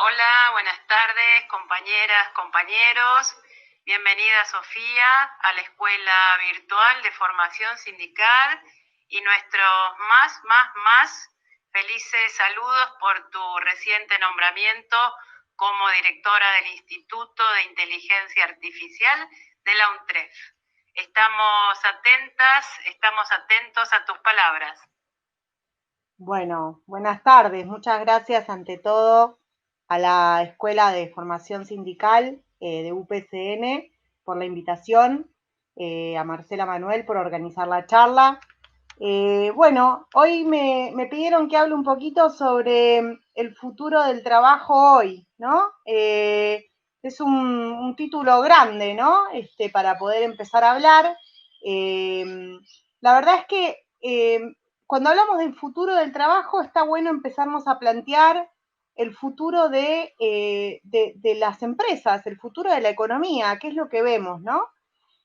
Hola, buenas tardes, compañeras, compañeros. Bienvenida, Sofía, a la Escuela Virtual de Formación Sindical y nuestros más felices saludos por tu reciente nombramiento como directora del Instituto de Inteligencia Artificial de la UNTREF. Estamos atentos a tus palabras. Bueno, buenas tardes. Muchas gracias ante todo a la Escuela de Formación Sindical de UPCN por la invitación, a Marcela Manuel por organizar la charla. Bueno, hoy me pidieron que hable un poquito sobre el futuro del trabajo hoy, ¿no? Es un título grande, ¿no? Para poder empezar a hablar. La verdad es que cuando hablamos del futuro del trabajo, está bueno empezarnos a plantear el futuro de las empresas, el futuro de la economía, qué es lo que vemos, ¿no?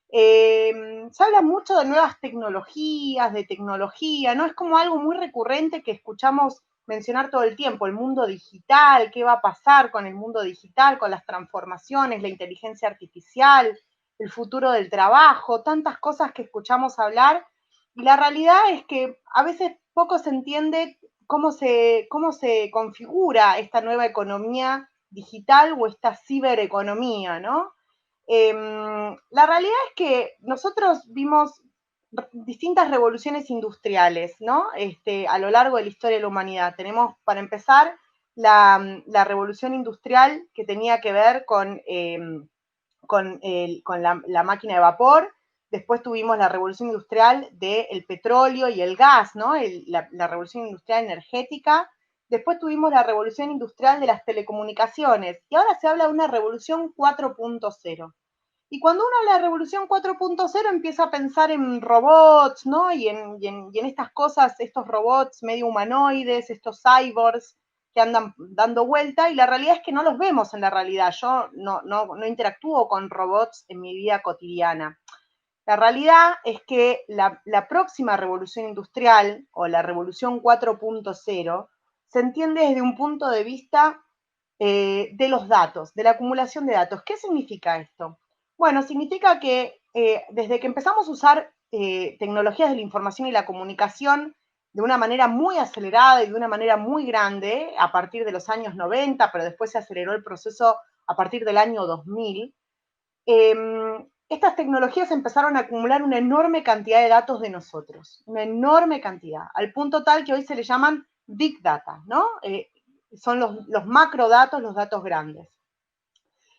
Se habla mucho de nuevas tecnologías, de tecnología, ¿no? Es como algo muy recurrente que escuchamos mencionar todo el tiempo, el mundo digital, qué va a pasar con el mundo digital, con las transformaciones, la inteligencia artificial, el futuro del trabajo, tantas cosas que escuchamos hablar. Y la realidad es que a veces poco se entiende cómo se configura esta nueva economía digital o esta cibereconomía, ¿no? La realidad es que nosotros vimos distintas revoluciones industriales, ¿no? A lo largo de la historia de la humanidad. Tenemos, para empezar, la revolución industrial que tenía que ver con la máquina de vapor. Después tuvimos la revolución industrial del petróleo y el gas, ¿no? La revolución industrial energética. Después tuvimos la revolución industrial de las telecomunicaciones. Y ahora se habla de una revolución 4.0. Y cuando uno habla de revolución 4.0 empieza a pensar en robots, ¿no? Y en estas cosas, estos robots medio humanoides, estos cyborgs que andan dando vuelta, y la realidad es que no los vemos en la realidad. Yo no interactúo con robots en mi vida cotidiana. La realidad es que la próxima revolución industrial o la revolución 4.0 se entiende desde un punto de vista de los datos, de la acumulación de datos. ¿Qué significa esto? Bueno, significa que desde que empezamos a usar tecnologías de la información y la comunicación de una manera muy acelerada y de una manera muy grande, a partir de los años 90, pero después se aceleró el proceso a partir del año 2000, estas tecnologías empezaron a acumular una enorme cantidad de datos de nosotros, una enorme cantidad, al punto tal que hoy se le llaman Big Data, ¿no? Son los macrodatos, los datos grandes.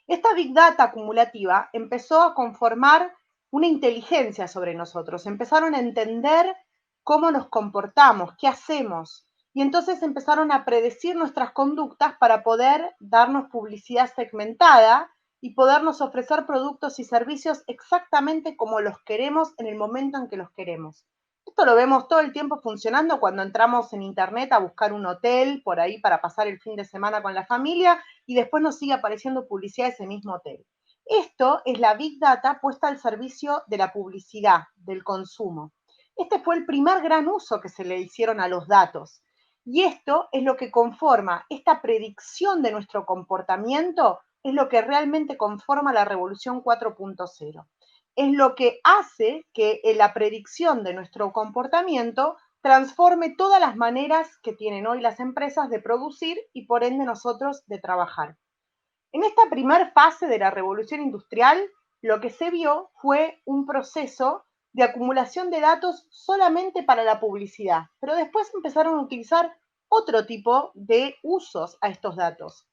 Esta Big Data acumulativa empezó a conformar una inteligencia sobre nosotros, empezaron a entender cómo nos comportamos, qué hacemos, y entonces empezaron a predecir nuestras conductas para poder darnos publicidad segmentada y podernos ofrecer productos y servicios exactamente como los queremos en el momento en que los queremos. Esto lo vemos todo el tiempo funcionando cuando entramos en internet a buscar un hotel por ahí para pasar el fin de semana con la familia y después nos sigue apareciendo publicidad de ese mismo hotel. Esto es la Big Data puesta al servicio de la publicidad, del consumo. Este fue el primer gran uso que se le hicieron a los datos. Y esto es lo que conforma, esta predicción de nuestro comportamiento es lo que realmente conforma la revolución 4.0. Es lo que hace que la predicción de nuestro comportamiento transforme todas las maneras que tienen hoy las empresas de producir y por ende nosotros de trabajar. En esta primera fase de la revolución industrial, lo que se vio fue un proceso de acumulación de datos solamente para la publicidad, pero después empezaron a utilizar otro tipo de usos a estos datos.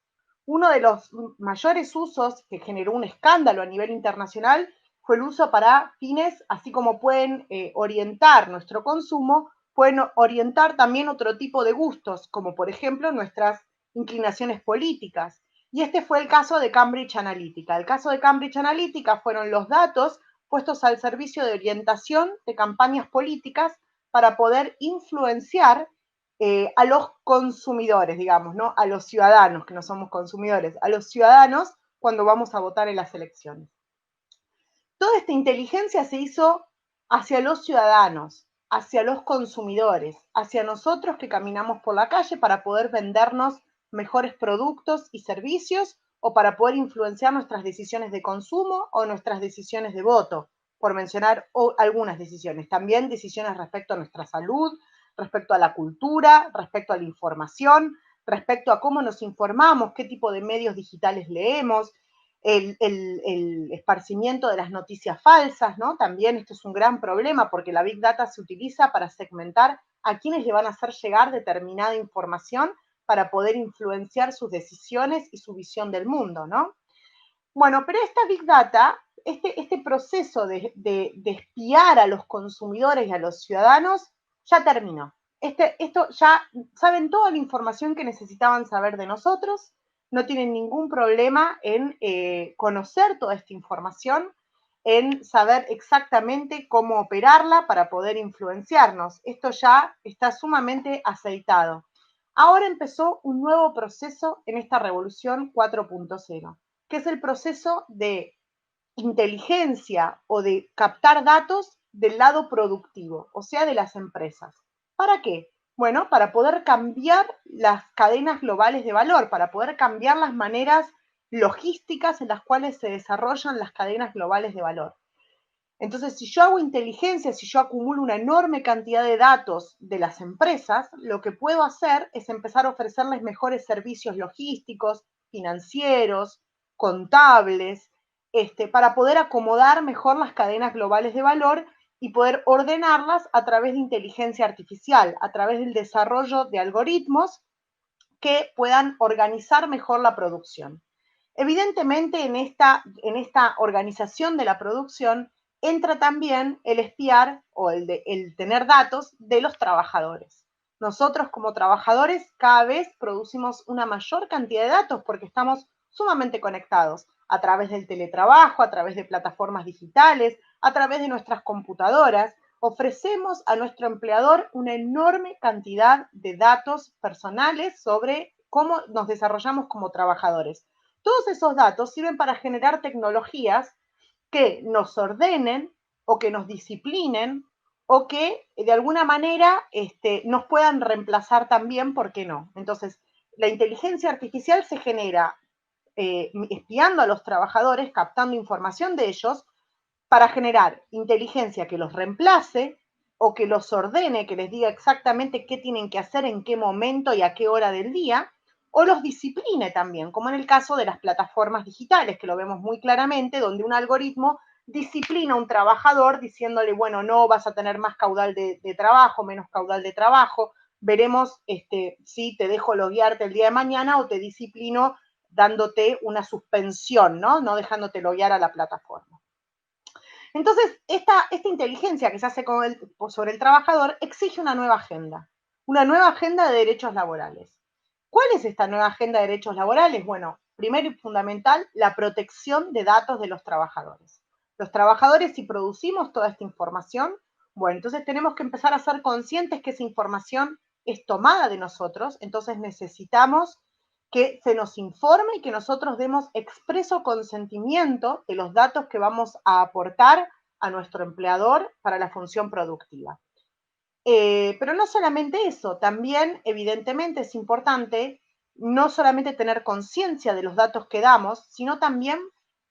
Uno de los mayores usos que generó un escándalo a nivel internacional fue el uso para fines, así como pueden orientar nuestro consumo, pueden orientar también otro tipo de gustos, como por ejemplo nuestras inclinaciones políticas. Y este fue el caso de Cambridge Analytica. El caso de Cambridge Analytica fueron los datos puestos al servicio de orientación de campañas políticas para poder influenciar a los consumidores, digamos, ¿no? A los ciudadanos, que no somos consumidores, a los ciudadanos cuando vamos a votar en las elecciones. Toda esta inteligencia se hizo hacia los ciudadanos, hacia los consumidores, hacia nosotros que caminamos por la calle para poder vendernos mejores productos y servicios o para poder influenciar nuestras decisiones de consumo o nuestras decisiones de voto, por mencionar algunas decisiones. También decisiones respecto a nuestra salud, respecto a la cultura, respecto a la información, respecto a cómo nos informamos, qué tipo de medios digitales leemos, el esparcimiento de las noticias falsas, ¿no? También esto es un gran problema porque la Big Data se utiliza para segmentar a quienes le van a hacer llegar determinada información para poder influenciar sus decisiones y su visión del mundo, ¿no? Bueno, pero esta Big Data, este proceso de espiar a los consumidores y a los ciudadanos ya terminó. Esto ya saben toda la información que necesitaban saber de nosotros, no tienen ningún problema en conocer toda esta información, en saber exactamente cómo operarla para poder influenciarnos. Esto ya está sumamente aceitado. Ahora empezó un nuevo proceso en esta revolución 4.0, que es el proceso de inteligencia o de captar datos del lado productivo, o sea, de las empresas. ¿Para qué? Bueno, para poder cambiar las cadenas globales de valor, para poder cambiar las maneras logísticas en las cuales se desarrollan las cadenas globales de valor. Entonces, si yo hago inteligencia, si yo acumulo una enorme cantidad de datos de las empresas, lo que puedo hacer es empezar a ofrecerles mejores servicios logísticos, financieros, contables, para poder acomodar mejor las cadenas globales de valor y poder ordenarlas a través de inteligencia artificial, a través del desarrollo de algoritmos que puedan organizar mejor la producción. Evidentemente, en esta organización de la producción entra también el espiar o el tener datos de los trabajadores. Nosotros como trabajadores cada vez producimos una mayor cantidad de datos porque estamos sumamente conectados a través del teletrabajo, a través de plataformas digitales, a través de nuestras computadoras. Ofrecemos a nuestro empleador una enorme cantidad de datos personales sobre cómo nos desarrollamos como trabajadores. Todos esos datos sirven para generar tecnologías que nos ordenen o que nos disciplinen o que de alguna manera nos puedan reemplazar también, ¿por qué no? Entonces, la inteligencia artificial se genera espiando a los trabajadores, captando información de ellos, para generar inteligencia que los reemplace o que los ordene, que les diga exactamente qué tienen que hacer, en qué momento y a qué hora del día, o los discipline también, como en el caso de las plataformas digitales, que lo vemos muy claramente, donde un algoritmo disciplina a un trabajador diciéndole, bueno, no vas a tener más caudal de trabajo, menos caudal de trabajo, veremos si te dejo loguearte el día de mañana o te disciplino dándote una suspensión, ¿no? No dejándote loguear a la plataforma. Entonces, esta inteligencia que se hace sobre el trabajador exige una nueva agenda de derechos laborales. ¿Cuál es esta nueva agenda de derechos laborales? Bueno, primero y fundamental, la protección de datos de los trabajadores. Los trabajadores, si producimos toda esta información, bueno, entonces tenemos que empezar a ser conscientes que esa información es tomada de nosotros, entonces necesitamos que se nos informe y que nosotros demos expreso consentimiento de los datos que vamos a aportar a nuestro empleador para la función productiva. Pero no solamente eso, también evidentemente es importante no solamente tener conciencia de los datos que damos, sino también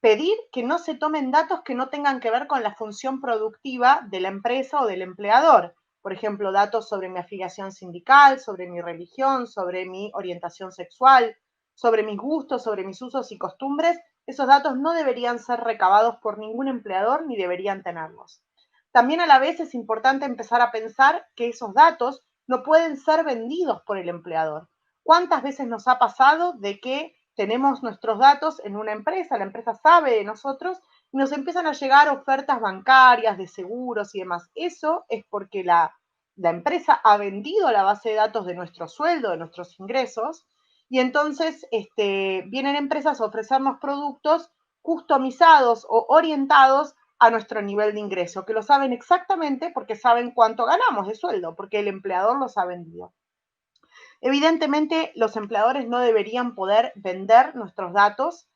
pedir que no se tomen datos que no tengan que ver con la función productiva de la empresa o del empleador. Por ejemplo, datos sobre mi afiliación sindical, sobre mi religión, sobre mi orientación sexual, sobre mis gustos, sobre mis usos y costumbres. Esos datos no deberían ser recabados por ningún empleador ni deberían tenerlos. También a la vez es importante empezar a pensar que esos datos no pueden ser vendidos por el empleador. ¿Cuántas veces nos ha pasado de que tenemos nuestros datos en una empresa, la empresa sabe de nosotros y nos empiezan a llegar ofertas bancarias, de seguros y demás? Eso es porque la empresa ha vendido la base de datos de nuestro sueldo, de nuestros ingresos, y entonces vienen empresas a ofrecernos productos customizados o orientados a nuestro nivel de ingreso, que lo saben exactamente porque saben cuánto ganamos de sueldo, porque el empleador los ha vendido. Evidentemente, los empleadores no deberían poder vender nuestros datos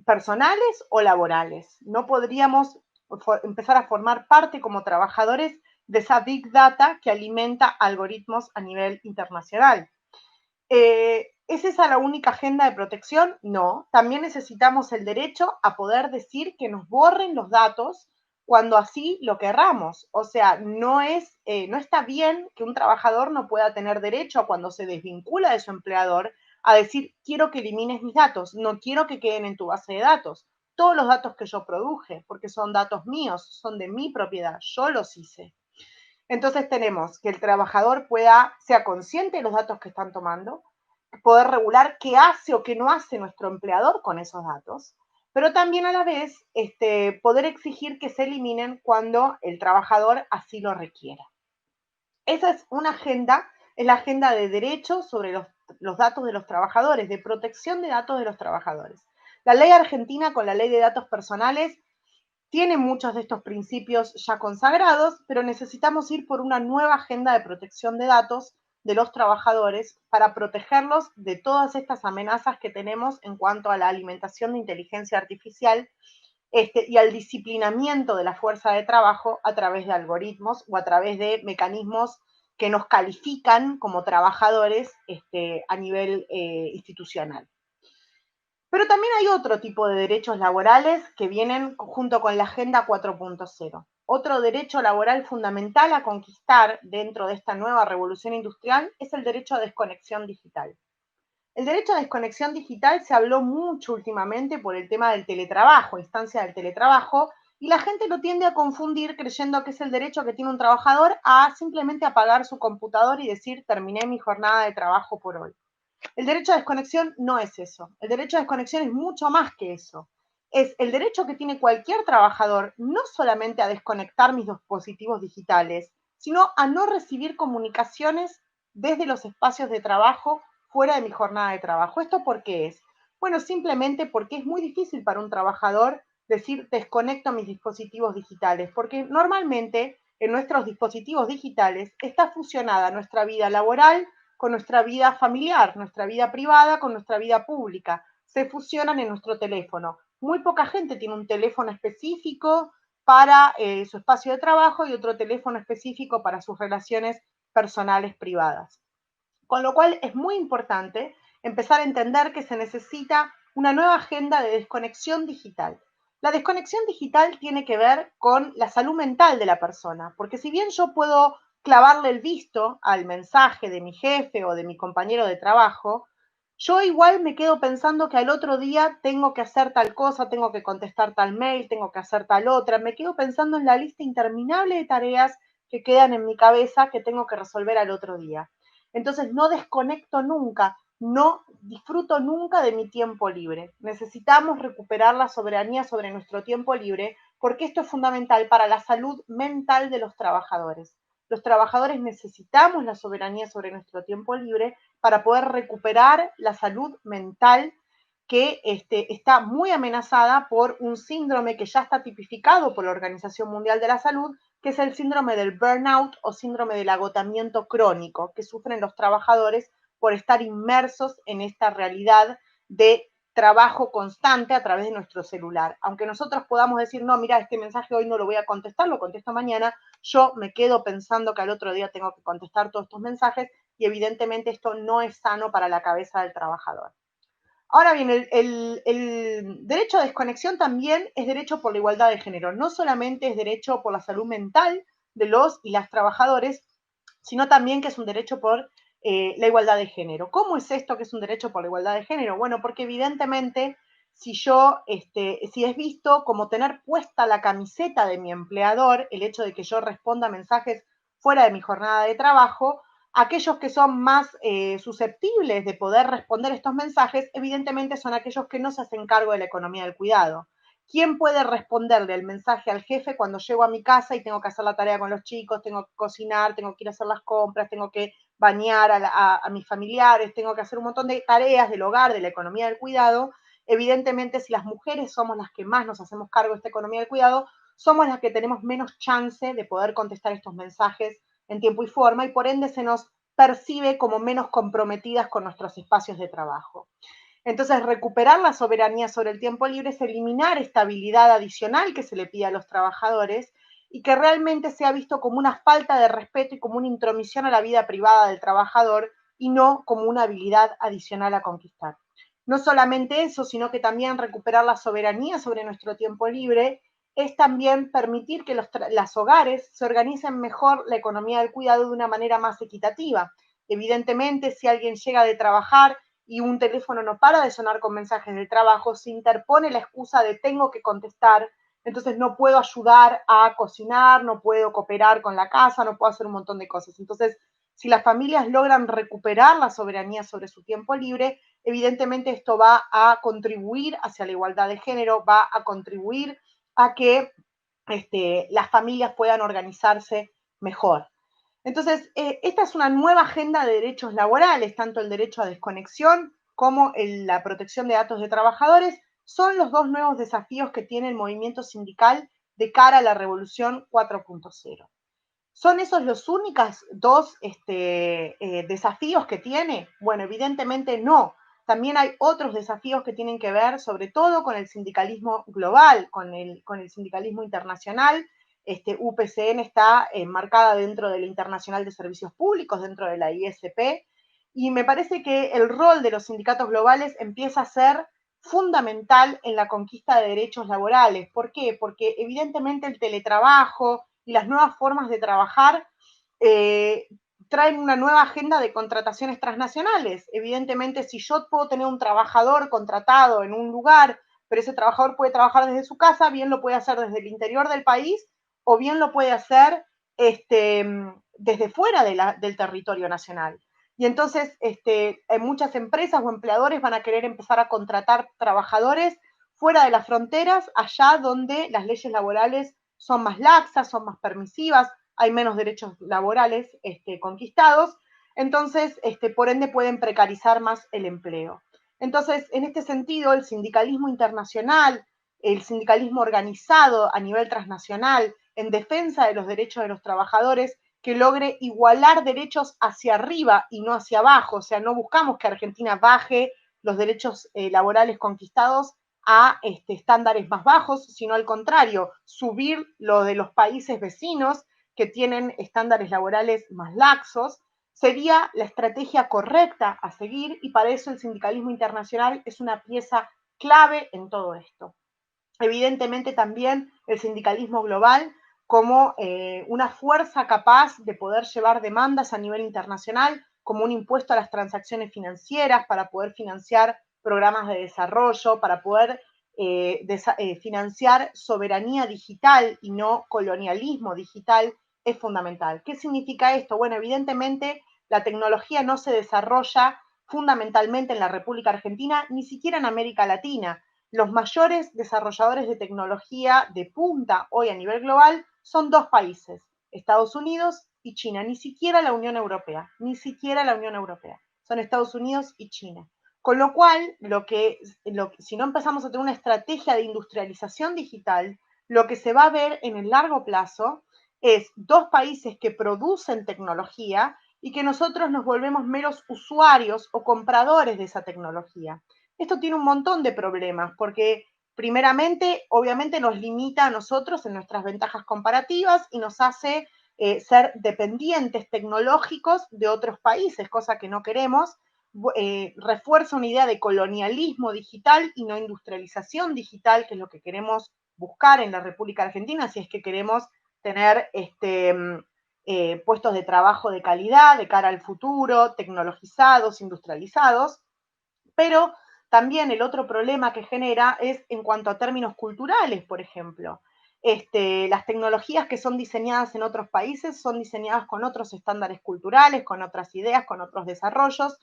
personales o laborales. No podríamos empezar a formar parte como trabajadores de esa Big Data que alimenta algoritmos a nivel internacional. ¿Es esa la única agenda de protección? No. También necesitamos el derecho a poder decir que nos borren los datos cuando así lo querramos. O sea, no está bien que un trabajador no pueda tener derecho a, cuando se desvincula de su empleador, a decir, quiero que elimines mis datos, no quiero que queden en tu base de datos. Todos los datos que yo produje, porque son datos míos, son de mi propiedad, yo los hice. Entonces tenemos que el trabajador sea consciente de los datos que están tomando, poder regular qué hace o qué no hace nuestro empleador con esos datos, pero también a la vez poder exigir que se eliminen cuando el trabajador así lo requiera. Esa es una agenda, es la agenda de derechos sobre los datos de los trabajadores, de protección de datos de los trabajadores. La ley argentina con la ley de datos personales tiene muchos de estos principios ya consagrados, pero necesitamos ir por una nueva agenda de protección de datos de los trabajadores para protegerlos de todas estas amenazas que tenemos en cuanto a la alimentación de inteligencia artificial y al disciplinamiento de la fuerza de trabajo a través de algoritmos o a través de mecanismos que nos califican como trabajadores a nivel institucional. Pero también hay otro tipo de derechos laborales que vienen junto con la Agenda 4.0. Otro derecho laboral fundamental a conquistar dentro de esta nueva revolución industrial es el derecho a desconexión digital. El derecho a desconexión digital se habló mucho últimamente por el tema del teletrabajo, instancia del teletrabajo, y la gente lo tiende a confundir creyendo que es el derecho que tiene un trabajador a simplemente apagar su computador y decir terminé mi jornada de trabajo por hoy. El derecho a desconexión no es eso. El derecho a desconexión es mucho más que eso. Es el derecho que tiene cualquier trabajador no solamente a desconectar mis dispositivos digitales, sino a no recibir comunicaciones desde los espacios de trabajo fuera de mi jornada de trabajo. ¿Esto por qué es? Bueno, simplemente porque es muy difícil para un trabajador decir desconecto mis dispositivos digitales, porque normalmente en nuestros dispositivos digitales está fusionada nuestra vida laboral con nuestra vida familiar, nuestra vida privada con nuestra vida pública. Se fusionan en nuestro teléfono. Muy poca gente tiene un teléfono específico para su espacio de trabajo y otro teléfono específico para sus relaciones personales privadas. Con lo cual es muy importante empezar a entender que se necesita una nueva agenda de desconexión digital. La desconexión digital tiene que ver con la salud mental de la persona, porque si bien yo puedo clavarle el visto al mensaje de mi jefe o de mi compañero de trabajo, yo igual me quedo pensando que al otro día tengo que hacer tal cosa, tengo que contestar tal mail, tengo que hacer tal otra, me quedo pensando en la lista interminable de tareas que quedan en mi cabeza que tengo que resolver al otro día. Entonces no desconecto nunca, no disfruto nunca de mi tiempo libre. Necesitamos recuperar la soberanía sobre nuestro tiempo libre porque esto es fundamental para la salud mental de los trabajadores. Los trabajadores necesitamos la soberanía sobre nuestro tiempo libre para poder recuperar la salud mental que está muy amenazada por un síndrome que ya está tipificado por la Organización Mundial de la Salud, que es el síndrome del burnout o síndrome del agotamiento crónico que sufren los trabajadores por estar inmersos en esta realidad de trabajo constante a través de nuestro celular. Aunque nosotros podamos decir, no, mira, este mensaje hoy no lo voy a contestar, lo contesto mañana, yo me quedo pensando que al otro día tengo que contestar todos estos mensajes y evidentemente esto no es sano para la cabeza del trabajador. Ahora bien, el derecho a desconexión también es derecho por la igualdad de género. No solamente es derecho por la salud mental de los y las trabajadores, sino también que es un derecho por la igualdad de género. ¿Cómo es esto que es un derecho por la igualdad de género? Bueno, porque evidentemente si es visto como tener puesta la camiseta de mi empleador, el hecho de que yo responda mensajes fuera de mi jornada de trabajo, aquellos que son más susceptibles de poder responder estos mensajes, evidentemente son aquellos que no se hacen cargo de la economía del cuidado. ¿Quién puede responderle el mensaje al jefe cuando llego a mi casa y tengo que hacer la tarea con los chicos, tengo que cocinar, tengo que ir a hacer las compras, tengo que bañar a mis familiares, tengo que hacer un montón de tareas del hogar, de la economía del cuidado? Evidentemente, si las mujeres somos las que más nos hacemos cargo de esta economía del cuidado, somos las que tenemos menos chance de poder contestar estos mensajes en tiempo y forma y por ende se nos percibe como menos comprometidas con nuestros espacios de trabajo. Entonces, recuperar la soberanía sobre el tiempo libre es eliminar esta habilidad adicional que se le pide a los trabajadores y que realmente sea visto como una falta de respeto y como una intromisión a la vida privada del trabajador y no como una habilidad adicional a conquistar. No solamente eso, sino que también recuperar la soberanía sobre nuestro tiempo libre es también permitir que los hogares se organicen mejor la economía del cuidado de una manera más equitativa. Evidentemente, si alguien llega de trabajar y un teléfono no para de sonar con mensajes de trabajo, se interpone la excusa de tengo que contestar, entonces no puedo ayudar a cocinar, no puedo cooperar con la casa, no puedo hacer un montón de cosas. Entonces, si las familias logran recuperar la soberanía sobre su tiempo libre, evidentemente esto va a contribuir hacia la igualdad de género, va a contribuir a que las familias puedan organizarse mejor. Entonces, esta es una nueva agenda de derechos laborales, tanto el derecho a desconexión como la protección de datos de trabajadores, son los dos nuevos desafíos que tiene el movimiento sindical de cara a la revolución 4.0. ¿Son esos los únicos dos desafíos que tiene? Bueno, evidentemente no. También hay otros desafíos que tienen que ver sobre todo con el sindicalismo global, con el sindicalismo internacional. UPCN está enmarcada dentro de la Internacional de Servicios Públicos, dentro de la ISP, y me parece que el rol de los sindicatos globales empieza a ser fundamental en la conquista de derechos laborales. ¿Por qué? Porque evidentemente el teletrabajo y las nuevas formas de trabajar traen una nueva agenda de contrataciones transnacionales. Evidentemente, si yo puedo tener un trabajador contratado en un lugar, pero ese trabajador puede trabajar desde su casa, bien lo puede hacer desde el interior del país o bien lo puede hacer desde fuera del territorio nacional. Y entonces muchas empresas o empleadores van a querer empezar a contratar trabajadores fuera de las fronteras, allá donde las leyes laborales son más laxas, son más permisivas, hay menos derechos laborales conquistados, entonces, por ende, pueden precarizar más el empleo. Entonces, en este sentido, el sindicalismo internacional, el sindicalismo organizado a nivel transnacional en defensa de los derechos de los trabajadores, que logre igualar derechos hacia arriba y no hacia abajo, o sea, no buscamos que Argentina baje los derechos laborales conquistados a estándares más bajos, sino al contrario, subir lo de los países vecinos que tienen estándares laborales más laxos, sería la estrategia correcta a seguir y para eso el sindicalismo internacional es una pieza clave en todo esto. Evidentemente también el sindicalismo global como una fuerza capaz de poder llevar demandas a nivel internacional, como un impuesto a las transacciones financieras para poder financiar programas de desarrollo, para poder financiar soberanía digital y no colonialismo digital, es fundamental. ¿Qué significa esto? Bueno, evidentemente la tecnología no se desarrolla fundamentalmente en la República Argentina, ni siquiera en América Latina. Los mayores desarrolladores de tecnología de punta hoy a nivel global son dos países, Estados Unidos y China, ni siquiera la Unión Europea, ni siquiera la Unión Europea, son Estados Unidos y China. Con lo cual, si no empezamos a tener una estrategia de industrialización digital, lo que se va a ver en el largo plazo es dos países que producen tecnología y que nosotros nos volvemos meros usuarios o compradores de esa tecnología. Esto tiene un montón de problemas porque primeramente, obviamente nos limita a nosotros en nuestras ventajas comparativas y nos hace ser dependientes tecnológicos de otros países, cosa que no queremos. Refuerza una idea de colonialismo digital y no industrialización digital, que es lo que queremos buscar en la República Argentina, si es que queremos tener puestos de trabajo de calidad de cara al futuro, tecnologizados, industrializados, pero también el otro problema que genera es en cuanto a términos culturales, por ejemplo. Las tecnologías que son diseñadas en otros países son diseñadas con otros estándares culturales, con otras ideas, con otros desarrollos,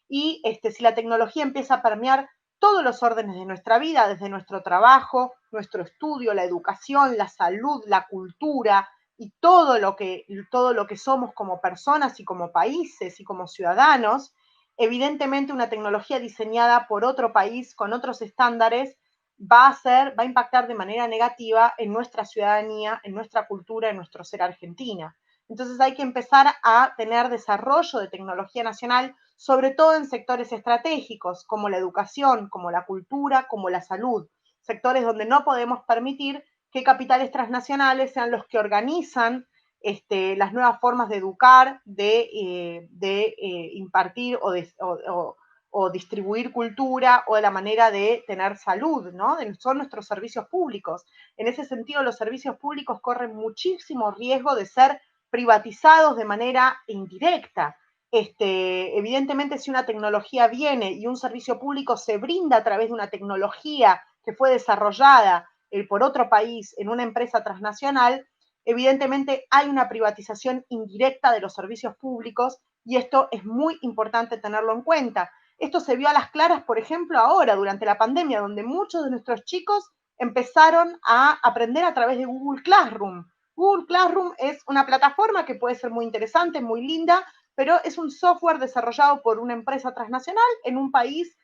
y si la tecnología empieza a permear todos los órdenes de nuestra vida, desde nuestro trabajo, nuestro estudio, la educación, la salud, la cultura y todo lo que somos como personas y como países y como ciudadanos, evidentemente una tecnología diseñada por otro país con otros estándares va a impactar de manera negativa en nuestra ciudadanía, en nuestra cultura, en nuestro ser argentina. Entonces hay que empezar a tener desarrollo de tecnología nacional, sobre todo en sectores estratégicos, como la educación, como la cultura, como la salud, sectores donde no podemos permitir que capitales transnacionales sean los que organizan las nuevas formas de educar, de impartir o distribuir cultura, o de la manera de tener salud, ¿no? Son nuestros servicios públicos. En ese sentido, los servicios públicos corren muchísimo riesgo de ser privatizados de manera indirecta. Evidentemente, si una tecnología viene y un servicio público se brinda a través de una tecnología que fue desarrollada por otro país en una empresa transnacional, evidentemente hay una privatización indirecta de los servicios públicos, y esto es muy importante tenerlo en cuenta. Esto se vio a las claras, por ejemplo, ahora, durante la pandemia, donde muchos de nuestros chicos empezaron a aprender a través de Google Classroom. Google Classroom es una plataforma que puede ser muy interesante, muy linda, pero es un software desarrollado por una empresa transnacional en un país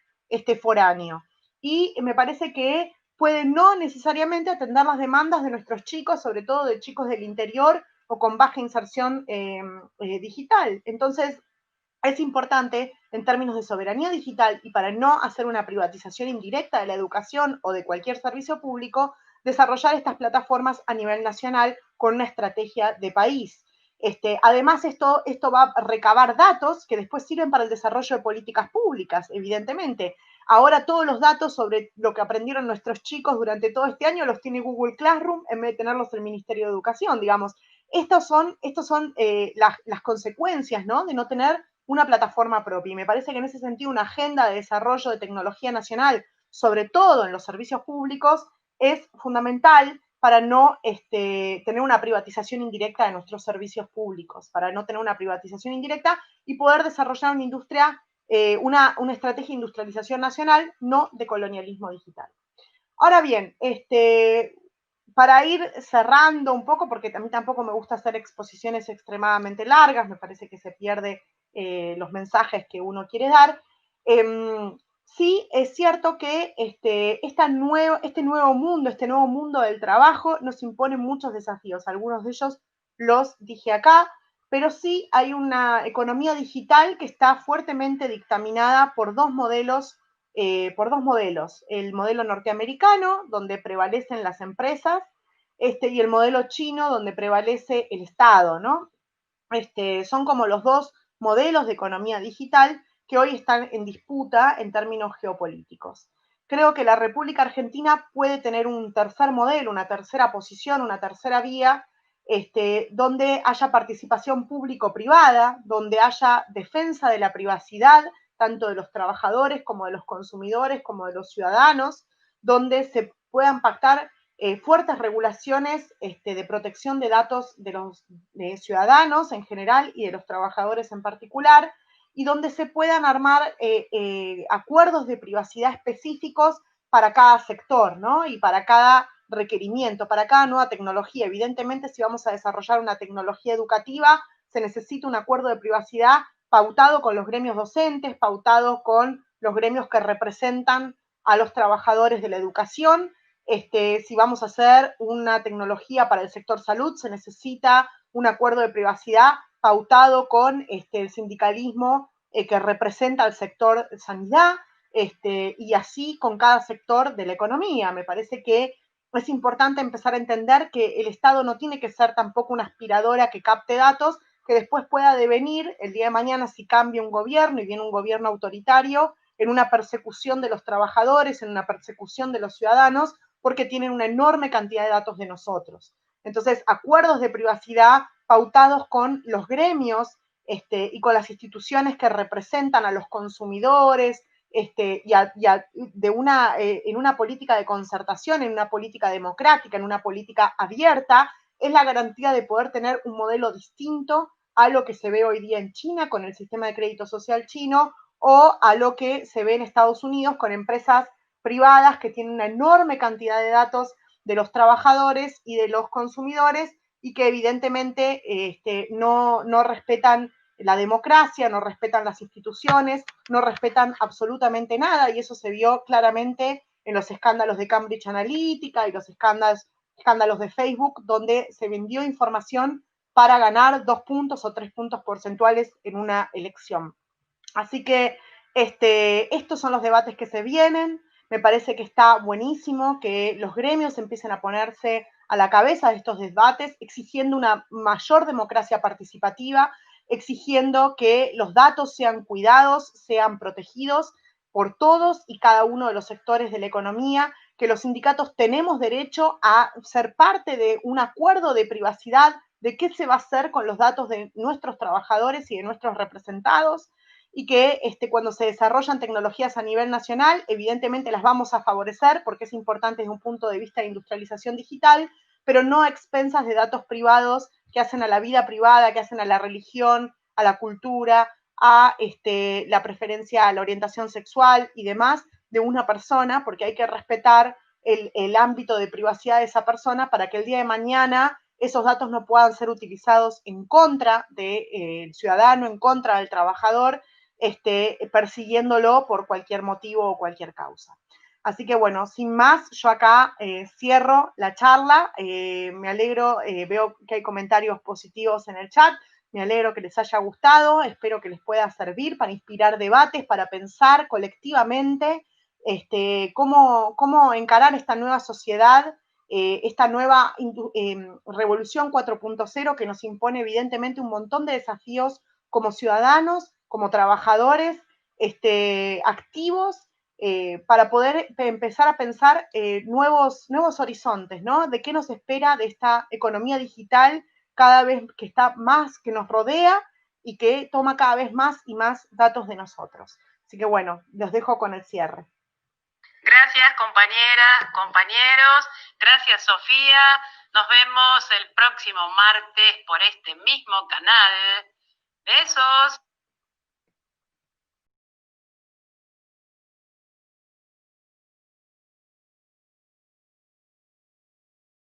foráneo. Y me parece que puede no necesariamente atender las demandas de nuestros chicos, sobre todo de chicos del interior o con baja inserción digital. Entonces, es importante, en términos de soberanía digital y para no hacer una privatización indirecta de la educación o de cualquier servicio público, desarrollar estas plataformas a nivel nacional con una estrategia de país. Además, esto va a recabar datos que después sirven para el desarrollo de políticas públicas, evidentemente. Ahora todos los datos sobre lo que aprendieron nuestros chicos durante todo este año los tiene Google Classroom en vez de tenerlos el Ministerio de Educación, digamos. Estas son las consecuencias, ¿no?, de no tener una plataforma propia. Y me parece que en ese sentido una agenda de desarrollo de tecnología nacional, sobre todo en los servicios públicos, es fundamental para no tener una privatización indirecta de nuestros servicios públicos, para no tener una privatización indirecta y poder desarrollar una industria, una estrategia de industrialización nacional, no de colonialismo digital. Ahora bien, para ir cerrando un poco, porque a mí tampoco me gusta hacer exposiciones extremadamente largas, me parece que se pierde los mensajes que uno quiere dar. Sí, es cierto que este nuevo mundo del trabajo nos impone muchos desafíos. Algunos de ellos los dije acá, pero sí hay una economía digital que está fuertemente dictaminada por dos modelos. El modelo norteamericano, donde prevalecen las empresas, y el modelo chino, donde prevalece el Estado, ¿no? Son como los dos modelos de economía digital que hoy están en disputa en términos geopolíticos. Creo que la República Argentina puede tener un tercer modelo, una tercera posición, una tercera vía, donde haya participación público-privada, donde haya defensa de la privacidad, tanto de los trabajadores como de los consumidores, como de los ciudadanos, donde se puedan pactar fuertes regulaciones de protección de datos de los ciudadanos en general y de los trabajadores en particular, y donde se puedan armar acuerdos de privacidad específicos para cada sector, ¿no? Y para cada requerimiento, para cada nueva tecnología. Evidentemente, si vamos a desarrollar una tecnología educativa, se necesita un acuerdo de privacidad pautado con los gremios docentes, pautado con los gremios que representan a los trabajadores de la educación. Si vamos a hacer una tecnología para el sector salud, se necesita un acuerdo de privacidad pautado con el sindicalismo que representa al sector sanidad, y así con cada sector de la economía. Me parece que es importante empezar a entender que el Estado no tiene que ser tampoco una aspiradora que capte datos, que después pueda devenir el día de mañana, si cambia un gobierno y viene un gobierno autoritario, en una persecución de los trabajadores, en una persecución de los ciudadanos, porque tienen una enorme cantidad de datos de nosotros. Entonces, acuerdos de privacidad pautados con los gremios y con las instituciones que representan a los consumidores, en una política de concertación, en una política democrática, en una política abierta, es la garantía de poder tener un modelo distinto a lo que se ve hoy día en China con el sistema de crédito social chino, o a lo que se ve en Estados Unidos con empresas privadas que tienen una enorme cantidad de datos de los trabajadores y de los consumidores, y que evidentemente no respetan la democracia, no respetan las instituciones, no respetan absolutamente nada, y eso se vio claramente en los escándalos de Cambridge Analytica y los escándalos de Facebook, donde se vendió información para ganar 2 puntos o 3 puntos porcentuales en una elección. Así que estos son los debates que se vienen. Me parece que está buenísimo que los gremios empiecen a ponerse a la cabeza de estos debates, exigiendo una mayor democracia participativa, exigiendo que los datos sean cuidados, sean protegidos por todos y cada uno de los sectores de la economía, que los sindicatos tenemos derecho a ser parte de un acuerdo de privacidad de qué se va a hacer con los datos de nuestros trabajadores y de nuestros representados, y que cuando se desarrollan tecnologías a nivel nacional, evidentemente las vamos a favorecer porque es importante desde un punto de vista de industrialización digital, pero no a expensas de datos privados que hacen a la vida privada, que hacen a la religión, a la cultura, a la preferencia, a la orientación sexual y demás de una persona, porque hay que respetar el ámbito de privacidad de esa persona para que el día de mañana esos datos no puedan ser utilizados en contra del ciudadano, en contra del trabajador, persiguiéndolo por cualquier motivo o cualquier causa. Así que bueno, sin más, yo acá cierro la charla. Me alegro, veo que hay comentarios positivos en el chat. Me alegro que les haya gustado, espero que les pueda servir para inspirar debates, para pensar colectivamente cómo encarar esta nueva sociedad, esta nueva revolución 4.0 que nos impone evidentemente un montón de desafíos como ciudadanos, como trabajadores activos, para poder empezar a pensar nuevos horizontes, ¿no? De qué nos espera de esta economía digital cada vez que está más, que nos rodea y que toma cada vez más y más datos de nosotros. Así que bueno, los dejo con el cierre. Gracias, compañeras, compañeros. Gracias, Sofía. Nos vemos el próximo martes por este mismo canal. Besos.